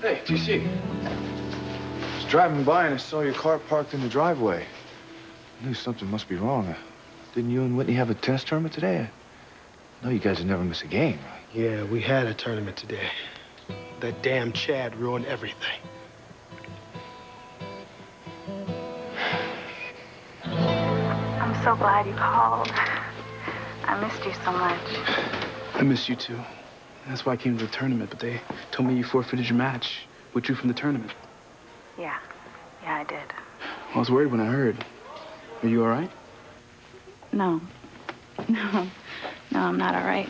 Hey, TC. I was driving by and I saw your car parked in the driveway. I knew something must be wrong. Didn't you and Whitney have a tennis tournament today? I know you guys would never miss a game. Yeah, we had a tournament today. That damn Chad ruined everything. I'm so glad you called. I missed you so much. I miss you too. That's why I came to the tournament, but they told me you forfeited your match, withdrew from the tournament. Yeah, I did. I was worried when I heard. Are you all right? No, I'm not all right.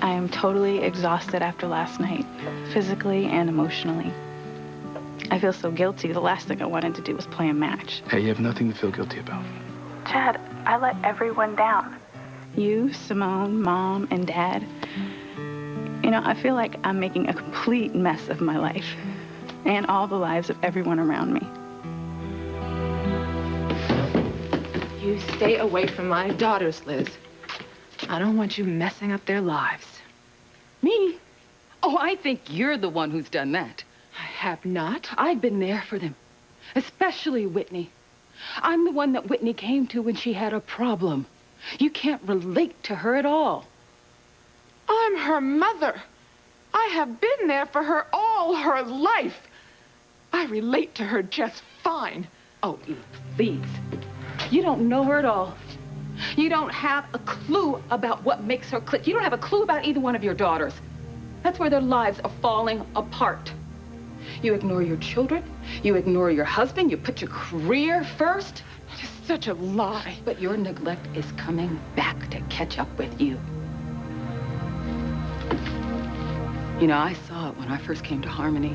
I am totally exhausted after last night, physically and emotionally. I feel so guilty. The last thing I wanted to do was play a match. Hey, you have nothing to feel guilty about. Chad, I let everyone down. You, Simone, Mom, and Dad. You know, I feel like I'm making a complete mess of my life and all the lives of everyone around me. You stay away from my daughters, Liz. I don't want you messing up their lives. Me? Oh, I think you're the one who's done that. I have not. I've been there for them, especially Whitney. I'm the one that Whitney came to when she had a problem. You can't relate to her at all. I'm her mother. I have been there for her all her life. I relate to her just fine. Oh, Eve, please. You don't know her at all. You don't have a clue about what makes her click. You don't have a clue about either one of your daughters. That's where their lives are falling apart. You ignore your children. You ignore your husband. You put your career first. It's such a lie. But your neglect is coming back to catch up with you. You know, I saw it when I first came to Harmony.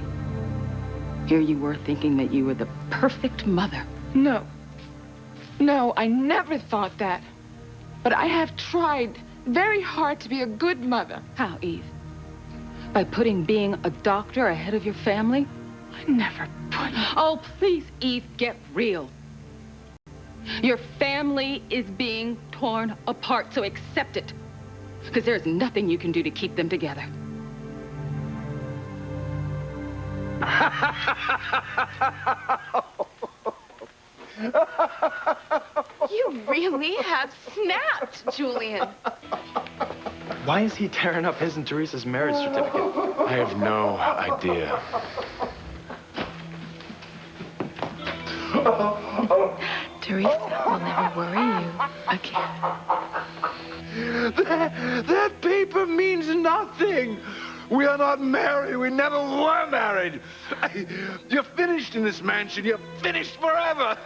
Here you were thinking that you were the perfect mother. No, I never thought that. But I have tried very hard to be a good mother. How, Eve? By putting being a doctor ahead of your family? I never put... Oh, please, Eve, get real. Your family is being torn apart, so accept it. Because there's nothing you can do to keep them together. You really have snapped, Julian. Why is he tearing up his and Teresa's marriage certificate? I have no idea. Teresa will never worry you again. That paper means nothing. We are not married. We never were married. You're finished in this mansion. You're finished forever.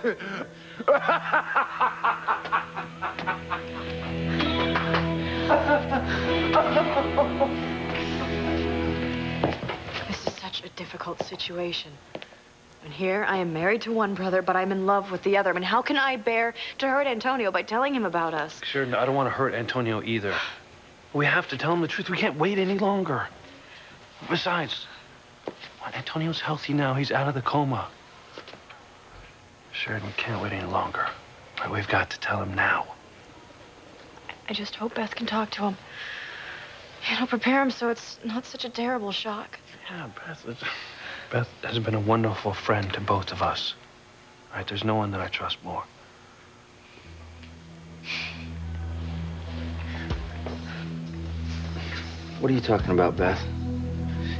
This is such a difficult situation. And here I am married to one brother, but I'm in love with the other. I mean, how can I bear to hurt Antonio by telling him about us? Sure, I don't want to hurt Antonio either. We have to tell him the truth. We can't wait any longer. Besides, Antonio's healthy now. He's out of the coma. Sure, we can't wait any longer. Right, we've got to tell him now. I just hope Beth can talk to him. You know, prepare him so it's not such a terrible shock. Yeah, Beth has been a wonderful friend to both of us. Right, there's no one that I trust more. What are you talking about, Beth?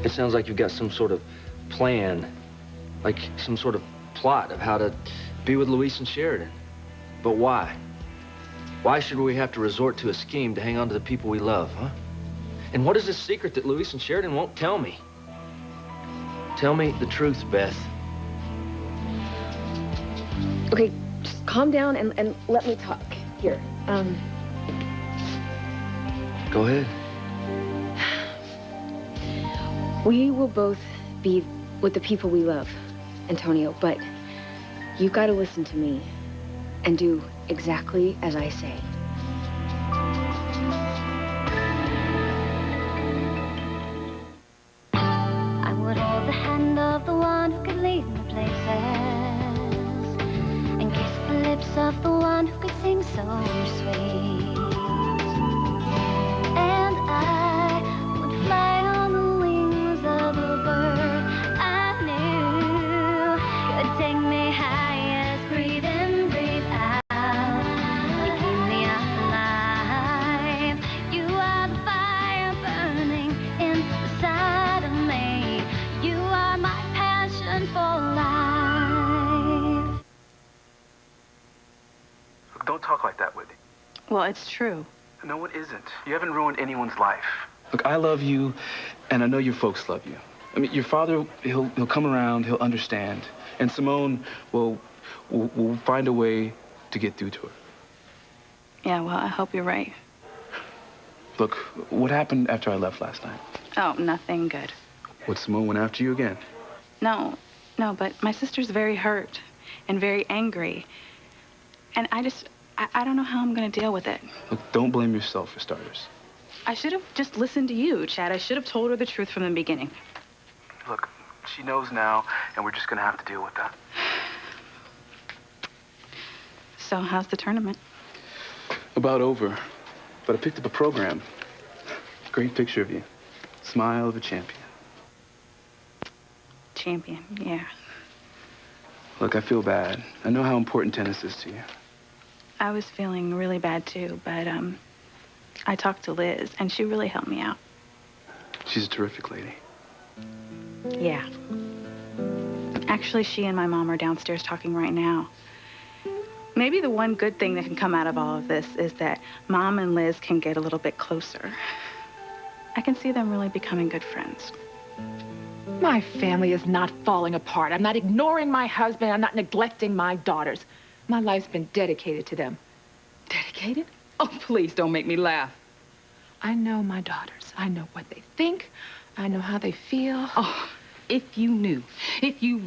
It sounds like you've got some sort of plan, like some sort of plot of how to be with Luis and Sheridan. But why? Why should we have to resort to a scheme to hang on to the people we love, huh? And what is this secret that Luis and Sheridan won't tell me? Tell me the truth, Beth. Okay, just calm down and let me talk. Here, Go ahead. We will both be with the people we love, Antonio, but you've got to listen to me and do exactly as I say. I would hold the hand of the one who could lead me places and kiss the lips of the one who could sing so sweet. And I would fly on the wings of a bird Well, it's true. No, it isn't. You haven't ruined anyone's life. Look, I love you, and I know your folks love you. I mean, your father, he'll come around, he'll understand. And Simone will find a way to get through to her. Yeah, well, I hope you're right. Look, what happened after I left last night? Oh, nothing good. What, Simone went after you again? No, but my sister's very hurt and very angry. And I don't know how I'm going to deal with it. Look, don't blame yourself for starters. I should have just listened to you, Chad. I should have told her the truth from the beginning. Look, she knows now, and we're just going to have to deal with that. So, how's the tournament? About over. But I picked up a program. Great picture of you. Smile of a champion. Champion, yeah. Look, I feel bad. I know how important tennis is to you. I was feeling really bad, too, but, I talked to Liz, and she really helped me out. She's a terrific lady. Yeah. Actually, she and my mom are downstairs talking right now. Maybe the one good thing that can come out of all of this is that Mom and Liz can get a little bit closer. I can see them really becoming good friends. My family is not falling apart. I'm not ignoring my husband. I'm not neglecting my daughters. My life's been dedicated to them. Dedicated? Oh, please don't make me laugh. I know my daughters. I know what they think. I know how they feel. Oh, if you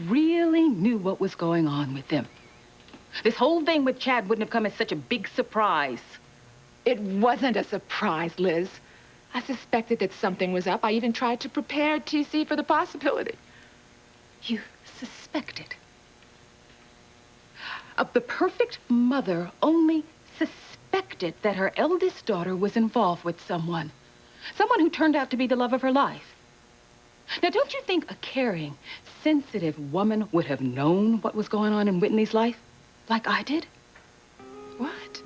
really knew what was going on with them. This whole thing with Chad wouldn't have come as such a big surprise. It wasn't a surprise, Liz. I suspected that something was up. I even tried to prepare TC for the possibility. You suspected? The perfect mother only suspected that her eldest daughter was involved with someone who turned out to be the love of her life. Now, don't you think a caring, sensitive woman would have known what was going on in Whitney's life, like I did? What?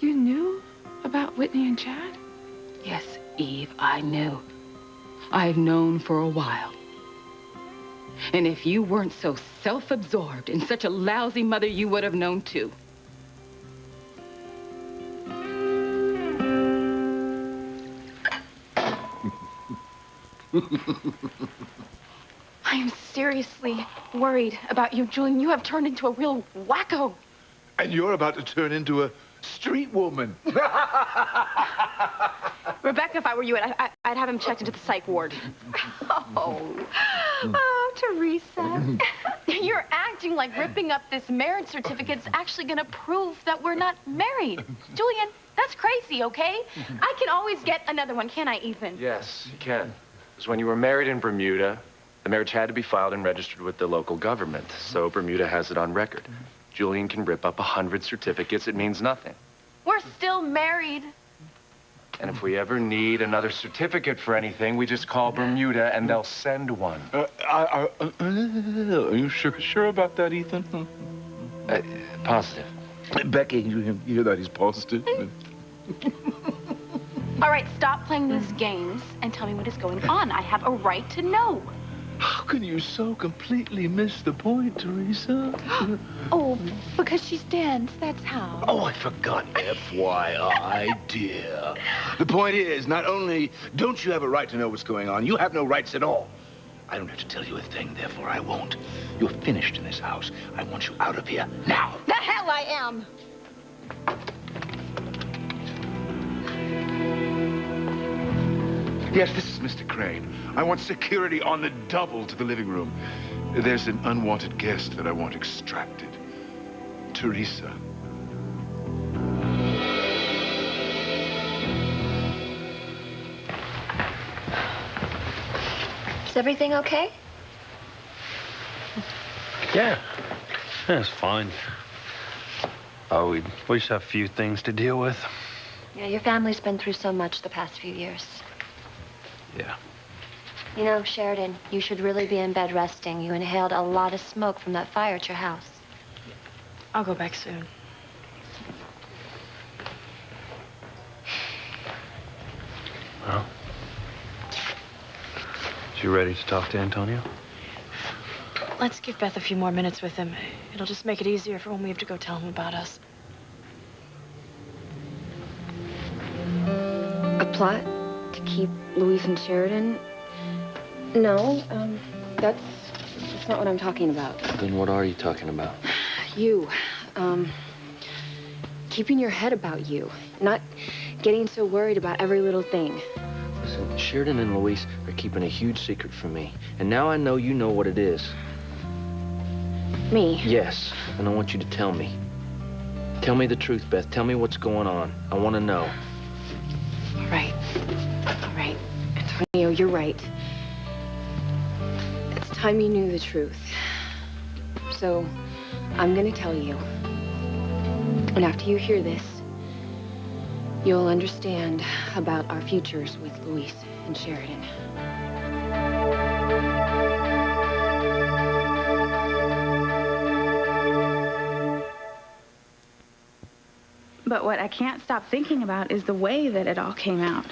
You knew about Whitney and Chad? Yes, Eve, I knew. I've known for a while. And if you weren't so self-absorbed and such a lousy mother, you would have known too. I am seriously worried about you, Julian. You have turned into a real wacko. And you're about to turn into a street woman. Rebecca, if I were you, I'd have him checked into the psych ward. Oh, Teresa. You're acting like ripping up this marriage certificate's actually going to prove that we're not married. Julian, that's crazy, okay? I can always get another one, can't I, Ethan? Yes, you can. Because when you were married in Bermuda, the marriage had to be filed and registered with the local government. So Bermuda has it on record. Julian can rip up 100 certificates. It means nothing. We're still married. And if we ever need another certificate for anything, we just call Bermuda and they'll send one. Are you sure about that, Ethan? Positive. Becky, you hear that? He's positive. All right, stop playing these games and tell me what is going on. I have a right to know. How can you so completely miss the point, Teresa? Oh, because she's danced, that's how. Oh, I forgot. FYI, dear. The point is, not only don't you have a right to know what's going on, you have no rights at all. I don't have to tell you a thing, therefore I won't. You're finished in this house. I want you out of here now. The hell I am! Yes, this is Mr. Crane. I want security on the double to the living room. There's an unwanted guest that I want extracted. Teresa. Is everything okay? Yeah, it's fine. Oh, we just have a few things to deal with. Yeah, your family's been through so much the past few years. Yeah. You know, Sheridan, you should really be in bed resting. You inhaled a lot of smoke from that fire at your house. I'll go back soon. Well, you ready to talk to Antonio? Let's give Beth a few more minutes with him. It'll just make it easier for when we have to go tell him about us. A plot to keep Luis and Sheridan? No, that's not what I'm talking about. Then what are you talking about? You, keeping your head about you, not getting so worried about every little thing. Listen, Sheridan and Luis are keeping a huge secret from me. And now I know you know what it is. Me? Yes, and I want you to tell me. Tell me the truth, Beth. Tell me what's going on. I want to know. All right. All right. Antonio, you're right. It's time you knew the truth. So, I'm gonna tell you. And after you hear this, you'll understand about our futures with Luis and Sheridan. But what I can't stop thinking about is the way that it all came out.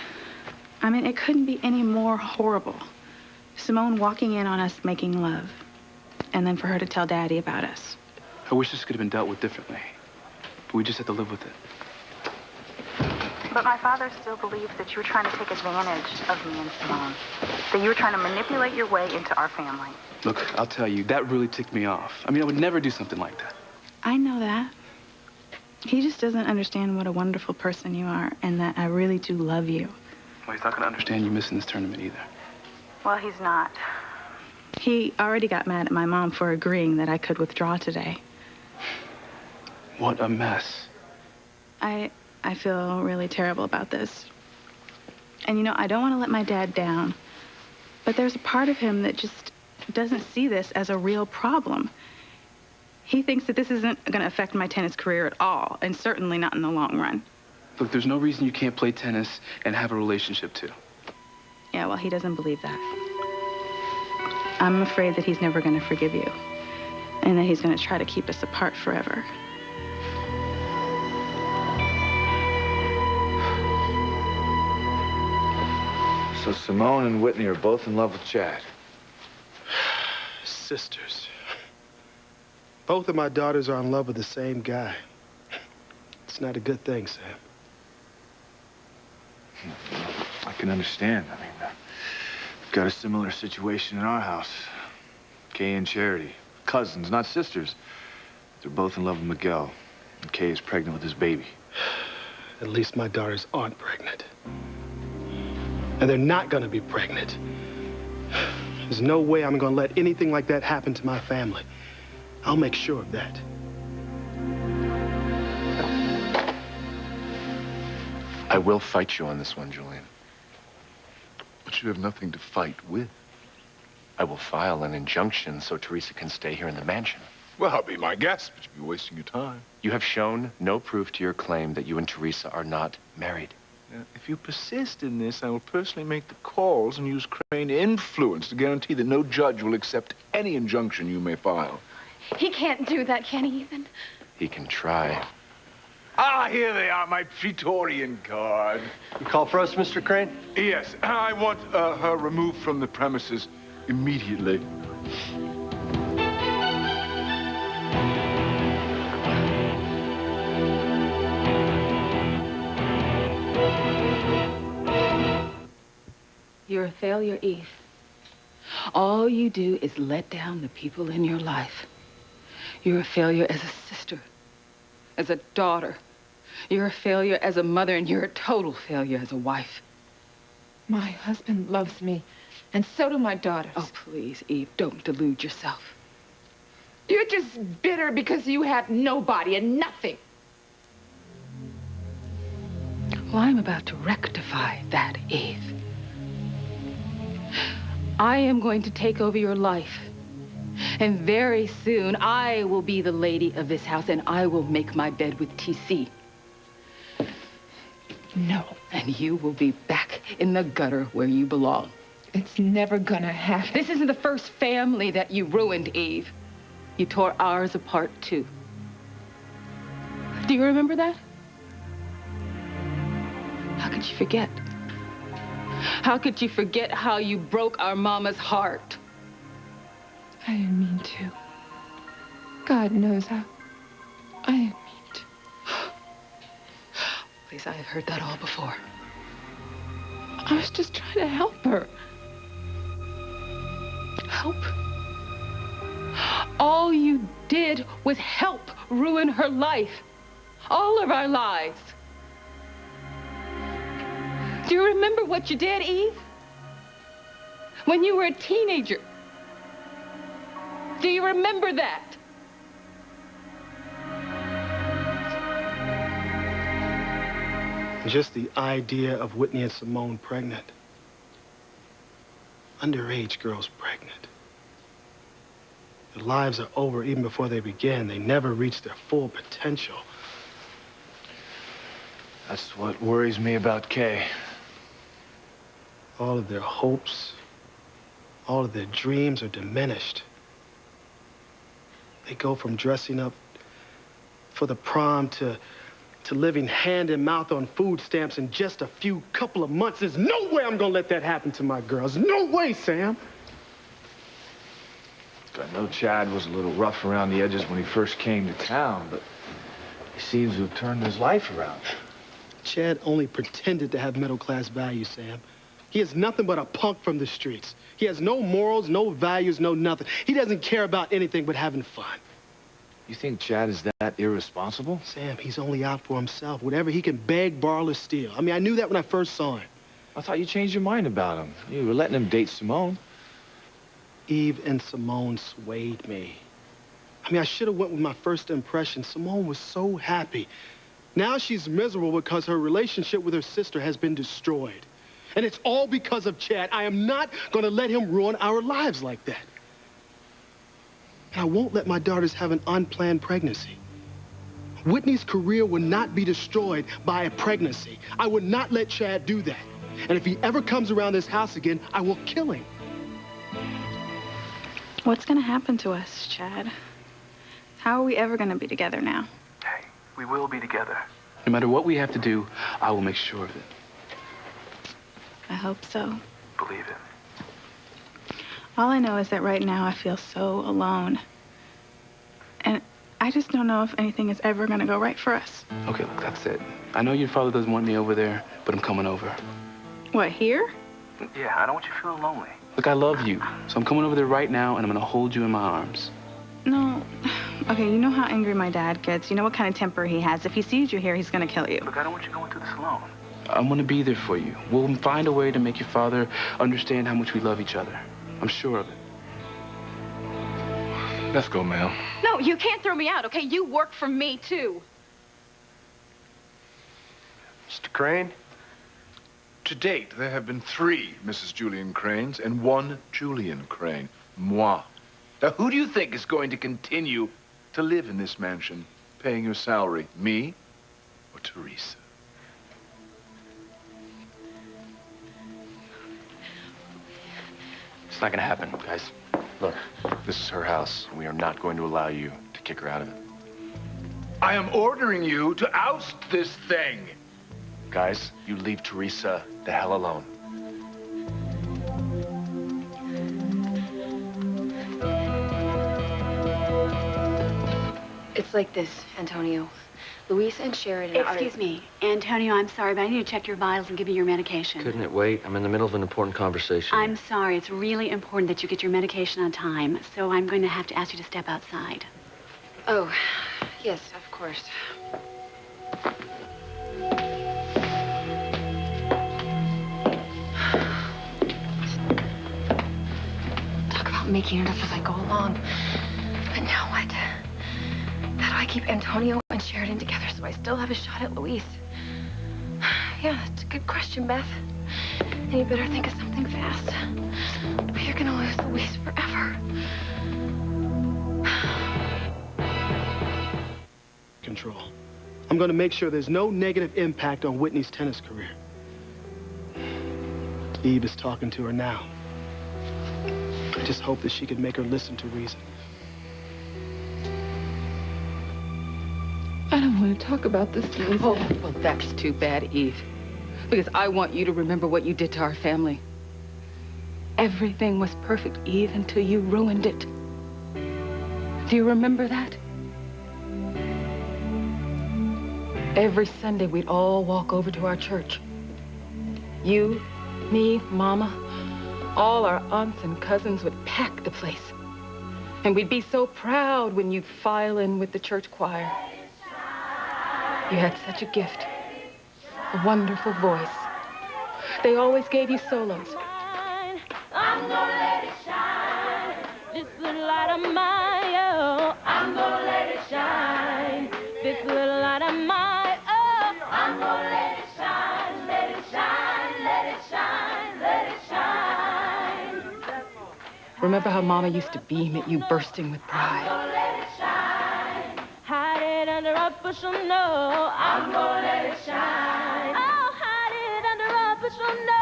I mean, it couldn't be any more horrible. Simone walking in on us making love, and then for her to tell Daddy about us. I wish this could have been dealt with differently, but we just had to live with it. But my father still believes that you were trying to take advantage of me and Simone. That you were trying to manipulate your way into our family. Look, I'll tell you, that really ticked me off. I mean, I would never do something like that. I know that. He just doesn't understand what a wonderful person you are, and that I really do love you. Well, he's not going to understand you missing this tournament either. Well, he's not. He already got mad at my mom for agreeing that I could withdraw today. What a mess. I feel really terrible about this. And you know, I don't want to let my dad down, but there's a part of him that just doesn't see this as a real problem. He thinks that this isn't going to affect my tennis career at all, and certainly not in the long run. Look, there's no reason you can't play tennis and have a relationship, too. Yeah, well, he doesn't believe that. I'm afraid that he's never going to forgive you, and that he's going to try to keep us apart forever. So Simone and Whitney are both in love with Chad. Sisters. Both of my daughters are in love with the same guy. It's not a good thing, Sam. I can understand. I mean, we've got a similar situation in our house. Kay and Charity. Cousins, not sisters. They're both in love with Miguel. And Kay is pregnant with his baby. At least my daughters aren't pregnant. And they're not gonna be pregnant. There's no way I'm gonna let anything like that happen to my family. I'll make sure of that. I will fight you on this one, Julian. But you have nothing to fight with. I will file an injunction so Teresa can stay here in the mansion. Well, I'll be my guest, but you'll be wasting your time. You have shown no proof to your claim that you and Teresa are not married. Now, if you persist in this, I will personally make the calls and use Crane influence to guarantee that no judge will accept any injunction you may file. He can't do that, can he, Ethan? He can try. Ah, here they are, my Praetorian guard. You call for us, Mr. Crane? Yes, I want her removed from the premises immediately. You're a failure, Eve. All you do is let down the people in your life. You're a failure as a sister, as a daughter. You're a failure as a mother, and you're a total failure as a wife. My husband loves me, and so do my daughters. Oh, please, Eve, don't delude yourself. You're just bitter because you have nobody and nothing. Well, I'm about to rectify that, Eve. I am going to take over your life. And very soon, I will be the lady of this house, and I will make my bed with TC. No. And you will be back in the gutter where you belong. It's never gonna happen. This isn't the first family that you ruined, Eve. You tore ours apart, too. Do you remember that? How could you forget? How could you forget how you broke our mama's heart? I didn't mean to. God knows I didn't mean to. Please, I have heard that all before. I was just trying to help her. Help? All you did was help ruin her life. All of our lives. Do you remember what you did, Eve? When you were a teenager? Do you remember that? Just the idea of Whitney and Simone pregnant. Underage girls pregnant. Their lives are over even before they begin. They never reach their full potential. That's what worries me about Kay. All of their hopes, all of their dreams are diminished. They go from dressing up for the prom to living hand in mouth on food stamps in just a couple of months. There's no way I'm gonna let that happen to my girls. No way, Sam. I know Chad was a little rough around the edges when he first came to town, but he seems to have turned his life around. Chad only pretended to have middle-class values, Sam. He is nothing but a punk from the streets. He has no morals, no values, no nothing. He doesn't care about anything but having fun. You think Chad is that irresponsible? Sam, he's only out for himself. Whatever he can beg, borrow, or steal. I mean, I knew that when I first saw him. I thought you changed your mind about him. You were letting him date Simone. Eve and Simone swayed me. I mean, I should have went with my first impression. Simone was so happy. Now she's miserable because her relationship with her sister has been destroyed. And it's all because of Chad. I am not going to let him ruin our lives like that. And I won't let my daughters have an unplanned pregnancy. Whitney's career will not be destroyed by a pregnancy. I would not let Chad do that. And if he ever comes around this house again, I will kill him. What's gonna happen to us, Chad? How are we ever gonna be together now? Hey, we will be together. No matter what we have to do, I will make sure of it. I hope so. Believe it. All I know is that right now I feel so alone. And I just don't know if anything is ever gonna go right for us. Okay, look, that's it. I know your father doesn't want me over there, but I'm coming over. What, here? Yeah, I don't want you feeling lonely. Look, I love you, so I'm coming over there right now, and I'm gonna hold you in my arms. No. Okay, you know how angry my dad gets. You know what kind of temper he has. If he sees you here, he's gonna kill you. Look, I don't want you going through this alone. I'm gonna be there for you. We'll find a way to make your father understand how much we love each other. I'm sure of it. Let's go, ma'am. No, you can't throw me out, okay? You work for me, too. Mr. Crane? To date, there have been 3 Mrs. Julian Cranes and 1 Julian Crane. Moi. Now, who do you think is going to continue to live in this mansion, paying your salary? Me or Teresa? It's not gonna happen, guys. Look, this is her house. We are not going to allow you to kick her out of it. I am ordering you to oust this thing. Guys, you leave Teresa the hell alone. It's like this, Antonio. Luis and Sheridan are... Excuse me, Antonio, I'm sorry, but I need to check your vitals and give you your medication. Couldn't it wait? I'm in the middle of an important conversation. I'm sorry. It's really important that you get your medication on time, so I'm going to have to ask you to step outside. Oh, yes, of course. Talk about making it up as I go along. But now what? How do I keep Antonio and Sheridan together so I still have a shot at Luis? Yeah, that's a good question, Beth. And you better think of something fast. Or you're gonna lose Luis forever. Control. I'm gonna make sure there's no negative impact on Whitney's tennis career. Eve is talking to her now. I just hope that she can make her listen to reason. I don't want to talk about this, Lisa. Oh, well, that's too bad, Eve. Because I want you to remember what you did to our family. Everything was perfect, Eve, until you ruined it. Do you remember that? Every Sunday, we'd all walk over to our church. You, Me, Mama, all our aunts and cousins would pack the place. And we'd be so proud when you'd file in with the church choir. You had such a gift, a wonderful voice. They always gave you solos. I'm gonna let it shine. This little light of mine, oh, I'm gonna let it shine. This little light of mine, oh, I'm gonna let it shine, let it shine, let it shine, let it shine. Remember how Mama used to beam at you, bursting with pride? I'm gonna let it shine. Hide it under a bushel, no. I'm gonna let it shine. Oh, hide it under a bushel, no.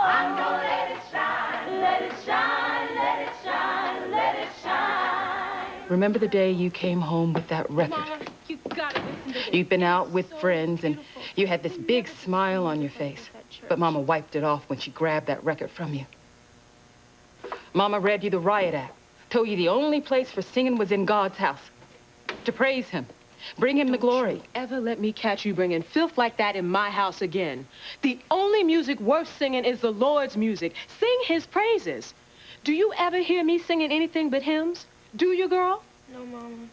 I'm gonna let it shine, let it shine, let it shine, let it shine. Remember the day you came home with that record? Mama, you gotta listen to this. You'd been out with friends and you had this big smile on your face. But Mama wiped it off when she grabbed that record from you. Mama read you the Riot Act, told you the only place for singing was in God's house. To praise him, bring him the glory. Ever let me catch you bringing filth like that in my house again? The only music worth singing is the Lord's music. Sing his praises. Do you ever hear me singing anything but hymns? Do you, girl? No, Mama.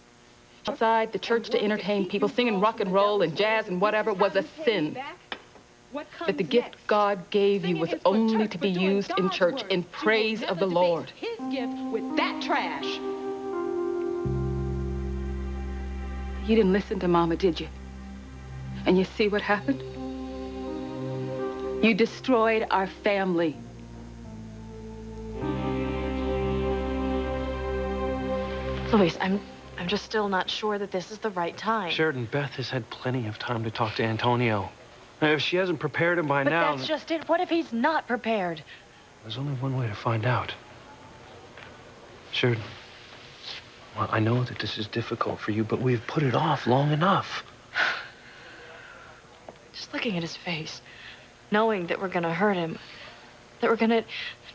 Outside the church to entertain people, singing rock and roll and jazz and whatever was a sin. But the gift God gave you was only to be used in church in praise of the Lord. His gift with that trash. You didn't listen to Mama, did you? And you see what happened? You destroyed our family. Luis, I'm just still not sure that this is the right time. Sheridan, Beth has had plenty of time to talk to Antonio. Now, if she hasn't prepared him by But now... that's just it. What if he's not prepared? There's only one way to find out. Sheridan, well, I know that this is difficult for you, but we've put it off long enough. Just looking at his face, knowing that we're gonna hurt him, that we're gonna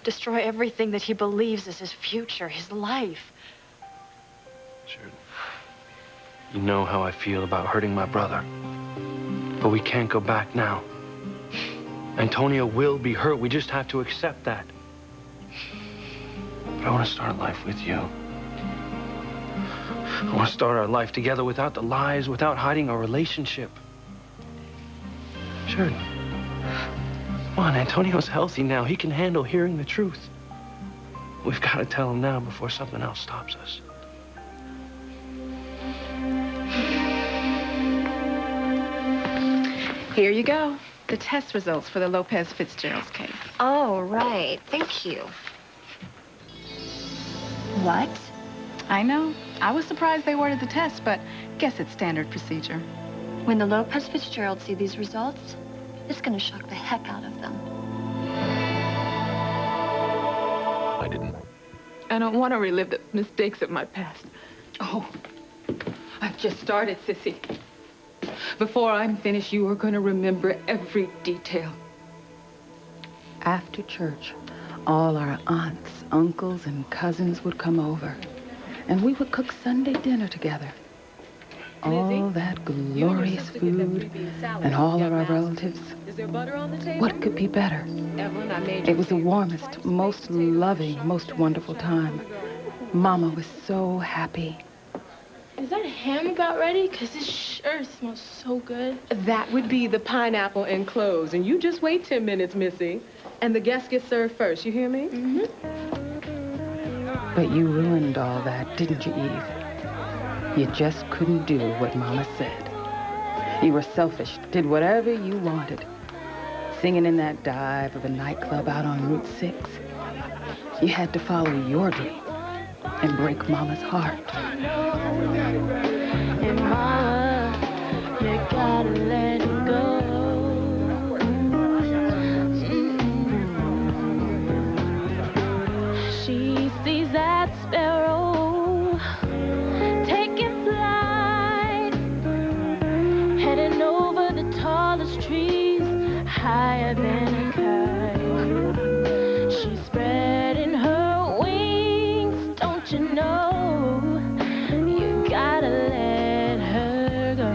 destroy everything that he believes is his future, his life. Sheridan, you know how I feel about hurting my brother. But we can't go back now. Antonio will be hurt. We just have to accept that. But I want to start life with you. I want to start our life together without the lies, without hiding our relationship. Sheridan, come on, Antonio's healthy now. He can handle hearing the truth. We've got to tell him now before something else stops us. Here you go. The test results for the Lopez Fitzgerald's case. Oh, right. Thank you. What? I know. I was surprised they ordered the test, but guess it's standard procedure. When the Lopez Fitzgeralds see these results, it's gonna shock the heck out of them. I didn't. I don't want to relive the mistakes of my past. Oh, I've just started, Sissy. Before I'm finished, you are going to remember every detail. After church, all our aunts, uncles, and cousins would come over, and we would cook Sunday dinner together. All that glorious food and all of our relatives. What could be better? It was the warmest, most loving, most wonderful time. Mama was so happy. Is that ham about ready? Because this sure smells so good. That would be the pineapple and cloves. And you just wait 10 minutes, Missy. And the guests get served first. You hear me? Mm-hmm. But you ruined all that, didn't you, Eve? You just couldn't do what Mama said. You were selfish, did whatever you wanted. Singing in that dive of a nightclub out on Route 6. You had to follow your dream and break Mama's heart. And Mama, you gotta let it go. She sees that sparrow taking flight, heading over the tallest trees, higher than a kite. She's spreading her wings, don't you know? You gotta let her go.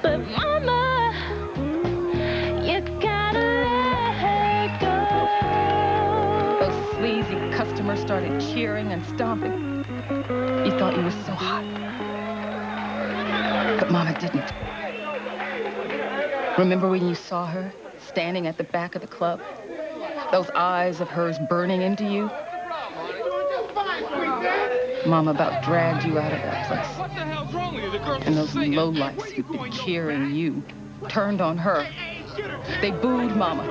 But Mama, you gotta let her go. Those sleazy customers started cheering and stomping. You thought you were so hot. But Mama didn't. Remember when you saw her standing at the back of the club? Those eyes of hers burning into you? Mama about dragged you out of that place. What the hell's wrong with you? The girl's And those singing. lowlifes who'd been cheering you turned on her. They booed Mama.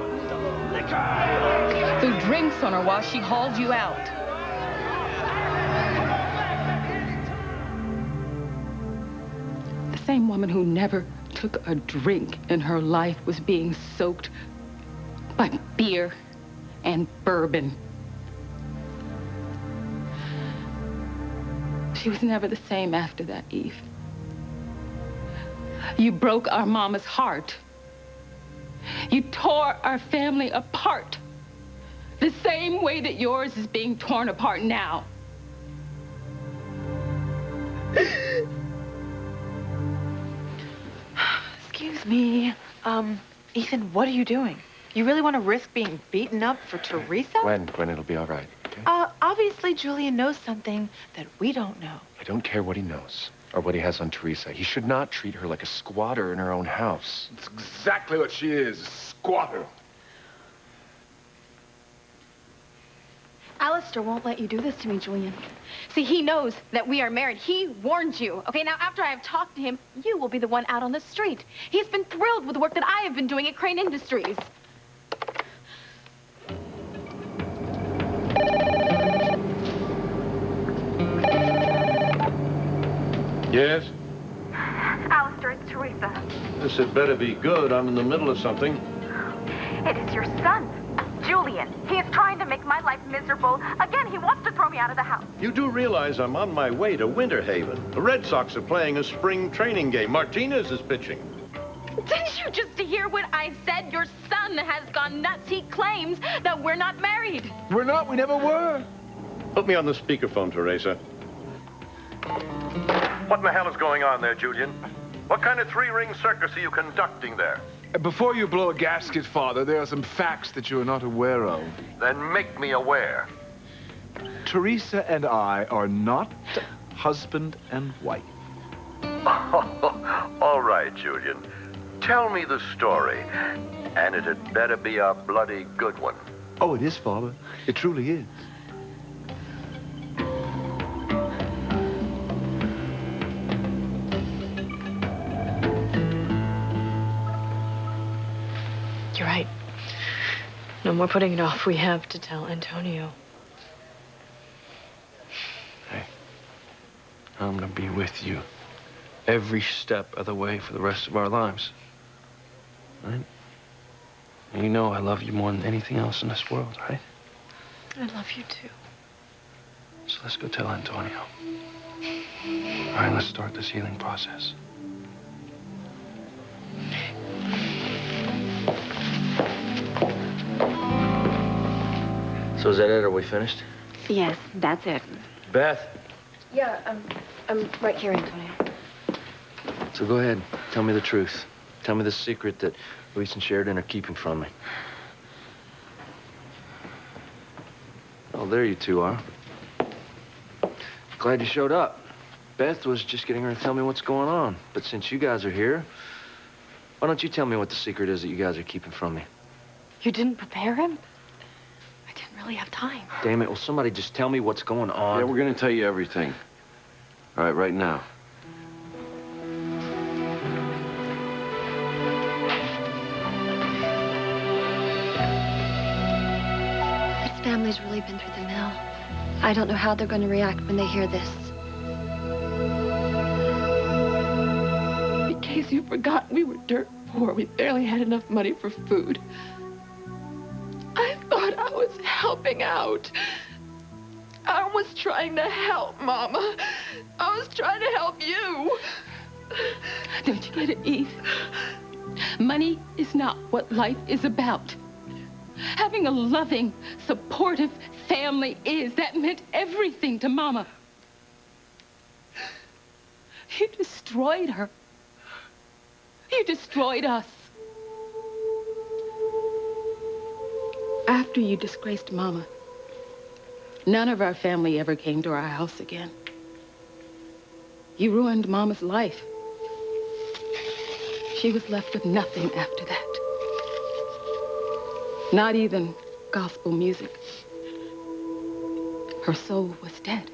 Threw drinks on her while she hauled you out. The same woman who never took a drink in her life was being soaked by beer and bourbon. She was never the same after that, Eve. You broke our Mama's heart. You tore our family apart. The same way that yours is being torn apart now. Excuse me. Ethan, what are you doing? You really want to risk being beaten up for Teresa? Gwen, it'll be all right. Okay? Obviously Julian knows something that we don't know. I don't care what he knows or what he has on Teresa. He should not treat her like a squatter in her own house. It's exactly what she is, a squatter. Alistair won't let you do this to me, Julian. See, he knows that we are married. He warned you. Okay, now after I have talked to him, you will be the one out on the street. He's been thrilled with the work that I have been doing at Crane Industries. Yes? Alistair, it's Teresa. This had better be good. I'm in the middle of something. It is your son, Julian. He is trying to make my life miserable. Again, he wants to throw me out of the house. You do realize I'm on my way to Winter Haven. The Red Sox are playing a spring training game. Martinez is pitching. Didn't you just hear what I said? Your son has gone nuts. He claims that we're not married. We're not. We never were. Put me on the speakerphone, Teresa. What in the hell is going on there, Julian? What kind of three-ring circus are you conducting there? Before you blow a gasket, Father, there are some facts that you are not aware of. Then make me aware. Teresa and I are not husband and wife. All right, Julian. Tell me the story. And it had better be a bloody good one. Oh, it is, Father. It truly is. You're right. No more putting it off. We have to tell Antonio. Hey, I'm gonna be with you every step of the way for the rest of our lives. Right? You know I love you more than anything else in this world, right? I love you too. So let's go tell Antonio. All right, let's start this healing process. So is that it? Are we finished? Yes, that's it. Beth? Yeah, I'm right here, Antonio. So go ahead. Tell me the truth. Tell me the secret that Luis and Sheridan are keeping from me. Oh, there you two are. Glad you showed up. Beth was just getting her to tell me what's going on. But since you guys are here, why don't you tell me what the secret is that you guys are keeping from me? You didn't prepare him? I didn't really have time. Damn it, will somebody just tell me what's going on? Yeah, we're gonna tell you everything. All right now. This family's really been through the mill. I don't know how they're going to react when they hear this. In case you forgot, we were dirt poor. We barely had enough money for food. I thought I was helping out. I was trying to help, Mama. I was trying to help you. Don't you get it, Eve? Money is not what life is about. Having a loving, supportive family is. That meant everything to Mama. You destroyed her. You destroyed us. After you disgraced Mama, none of our family ever came to our house again. You ruined Mama's life. She was left with nothing after that. Not even gospel music. Her soul was dead.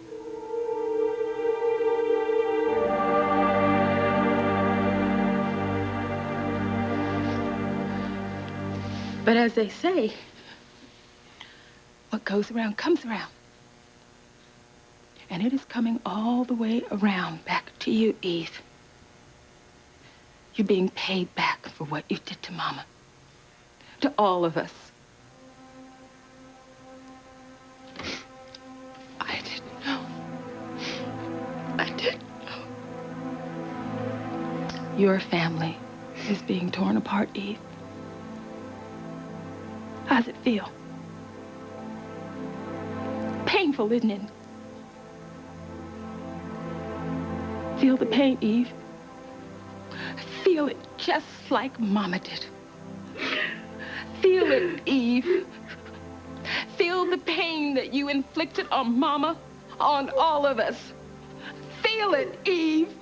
But as they say, what goes around comes around. And it is coming all the way around back to you, Eve. You're being paid back for what you did to Mama. To all of us. I didn't know. I didn't know. Your family is being torn apart, Eve. How's it feel? Painful, isn't it? Feel the pain, Eve. Feel it just like Mama did. Feel it, Eve. Feel the pain that you inflicted on Mama, on all of us. Feel it, Eve.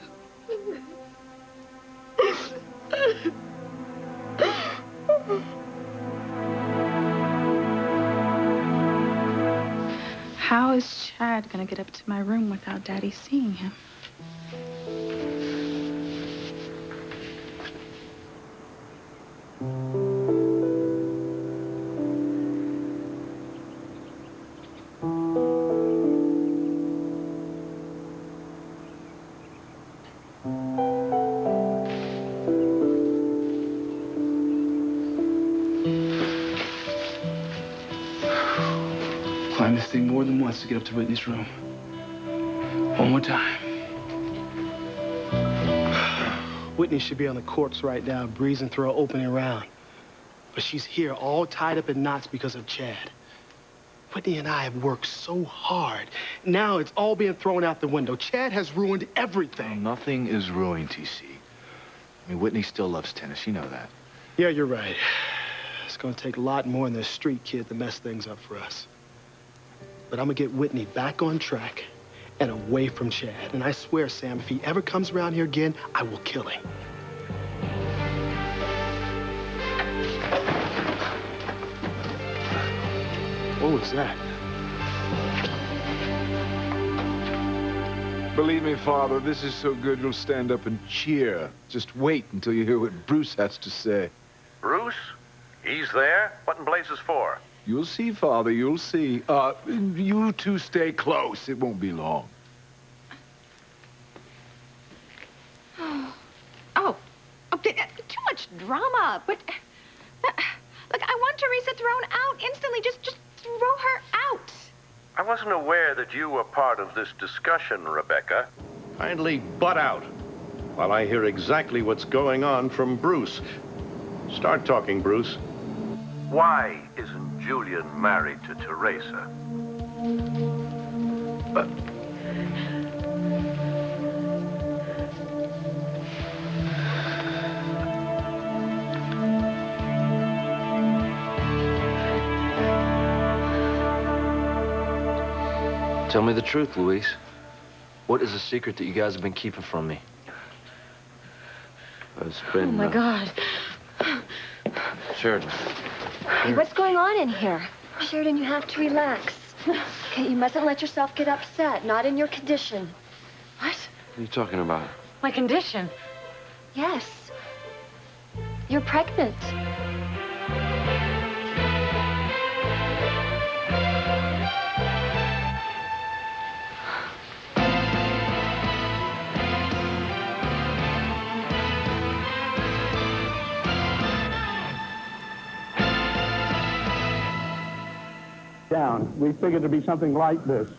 How is Chad gonna get up to my room without Daddy seeing him? Climb this thing more than once to get up to Whitney's room. One more time. Whitney should be on the courts right now, breezing through an opening round. But she's here all tied up in knots because of Chad. Whitney and I have worked so hard. Now it's all being thrown out the window. Chad has ruined everything. Nothing is ruined, TC. I mean, Whitney still loves tennis. You know that. Yeah, you're right. It's gonna take a lot more than a street kid to mess things up for us. But I'm gonna get Whitney back on track and away from Chad. And I swear, Sam, if he ever comes around here again, I will kill him. What was that? Believe me, Father, this is so good you'll stand up and cheer. Just wait until you hear what Bruce has to say. Bruce? He's there? What in blazes for? You'll see, Father, you'll see. You two stay close. It won't be long. Too much drama. But, look, I want Teresa thrown out instantly. Just throw her out. I wasn't aware that you were part of this discussion, Rebecca. Kindly butt out while I hear exactly what's going on from Bruce. Start talking, Bruce. Why isn't Julian married to Teresa? Tell me the truth, Luis. What is the secret that you guys have been keeping from me? It's been... Oh, my God. Sheridan. Hey, what's going on in here? Sheridan, you have to relax. Okay, you mustn't let yourself get upset. Not in your condition. What? What are you talking about? My condition? Yes. You're pregnant. Down. We figured it'd be something like this.